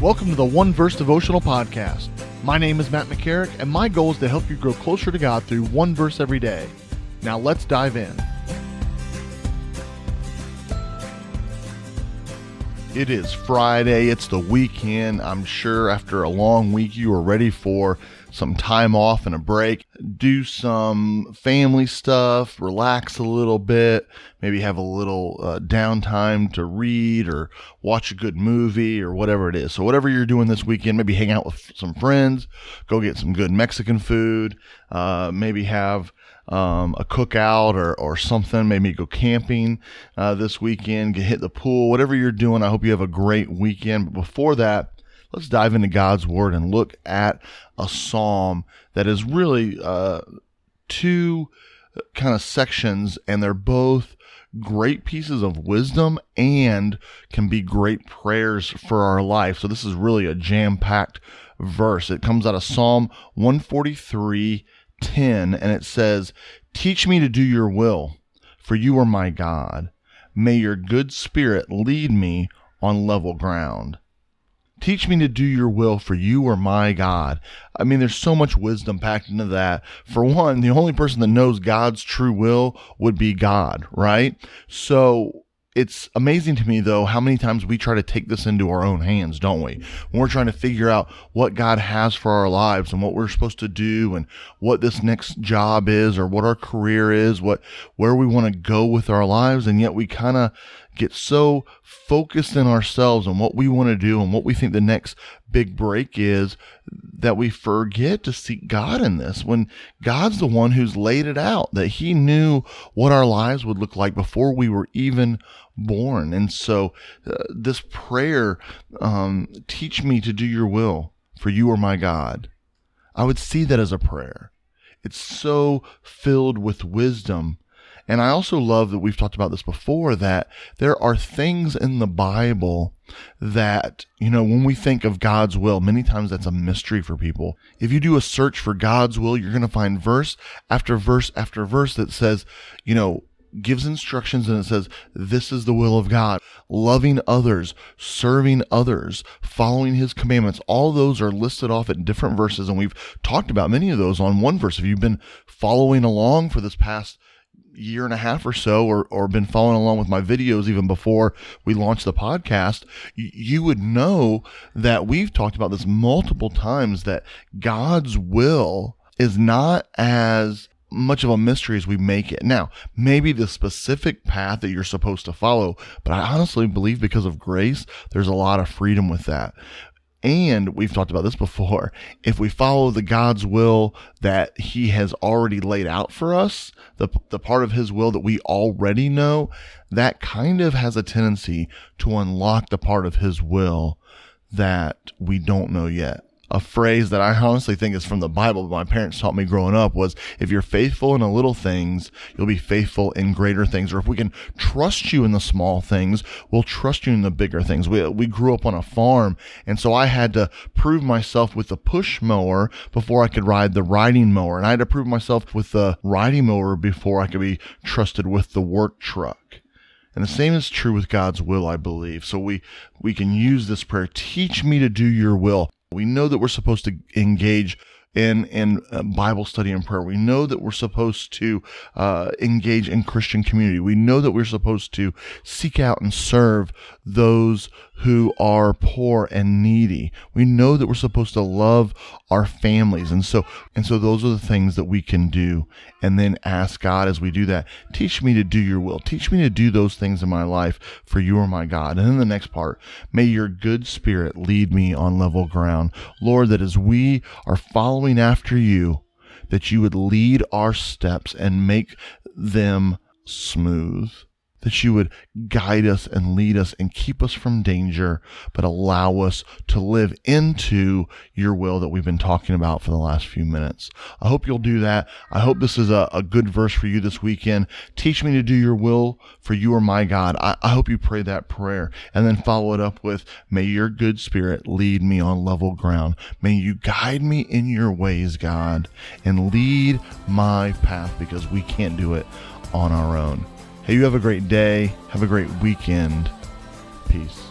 Welcome to the One Verse Devotional podcast. My name is Matt McCarrick, and my goal is to help you grow closer to God through one verse every day. Now let's dive in. It is Friday. It's the weekend. I'm sure after a long week, you are ready for some time off and a break. Do some family stuff, relax a little bit, maybe have a little downtime to read or watch a good movie or whatever it is. So whatever you're doing this weekend, maybe hang out with some friends, go get some good Mexican food, maybe have a cookout or something, maybe go camping this weekend, hit the pool, whatever you're doing. I hope you have a great weekend. But before that, let's dive into God's Word and look at a psalm that is really two kind of sections, and they're both great pieces of wisdom and can be great prayers for our life. So this is really a jam-packed verse. It comes out of Psalm 143:10, and it says, "Teach me to do your will, for you are my God. May your good spirit lead me on level ground." Teach me to do your will, for you are my God. I mean, there's so much wisdom packed into that. For one, the only person that knows God's true will would be God, right? So it's amazing to me, though, how many times we try to take this into our own hands, don't we? When we're trying to figure out what God has for our lives and what we're supposed to do and what this next job is or what our career is, where we want to go with our lives, and yet we kind of get so focused in ourselves and what we want to do and what we think the next big break is that we forget to seek God in this, when God's the one who's laid it out, that He knew what our lives would look like before we were even born. And so this prayer, teach me to do your will, for you are my God, I would see that as a prayer. It's so filled with wisdom. And I also love that we've talked about this before, that there are things in the Bible that, when we think of God's will, many times that's a mystery for people. If you do a search for God's will, you're going to find verse after verse after verse that says, gives instructions, and it says, this is the will of God. Loving others, serving others, following His commandments. All those are listed off at different verses, and we've talked about many of those on One Verse. If you've been following along for this past year and a half or so, or been following along with my videos even before we launched the podcast, you would know that we've talked about this multiple times, that God's will is not as much of a mystery as we make it. Now, maybe the specific path that you're supposed to follow, but I honestly believe because of grace, there's a lot of freedom with that. And we've talked about this before. If we follow the God's will that He has already laid out for us, the part of His will that we already know, that kind of has a tendency to unlock the part of His will that we don't know yet. A phrase that I honestly think is from the Bible, but my parents taught me growing up, was, if you're faithful in the little things, you'll be faithful in greater things. Or if we can trust you in the small things, we'll trust you in the bigger things. We grew up on a farm, and so I had to prove myself with the push mower before I could ride the riding mower. And I had to prove myself with the riding mower before I could be trusted with the work truck. And the same is true with God's will, I believe. So we can use this prayer, teach me to do your will. We know that we're supposed to engage in Bible study and prayer. We know that we're supposed to engage in Christian community. We know that we're supposed to seek out and serve those who are poor and needy. We know that we're supposed to love our families. And so those are the things that we can do. And then ask God as we do that, teach me to do your will. Teach me to do those things in my life, for you are my God. And then the next part, may your good spirit lead me on level ground. Lord, that as we are following after you, that you would lead our steps and make them smooth. That you would guide us and lead us and keep us from danger, but allow us to live into your will that we've been talking about for the last few minutes. I hope you'll do that. I hope this is a good verse for you this weekend. Teach me to do your will, for you are my God. I hope you pray that prayer and then follow it up with, may your good spirit lead me on level ground. May you guide me in your ways, God, and lead my path, because we can't do it on our own. Hey, you have a great day. Have a great weekend. Peace.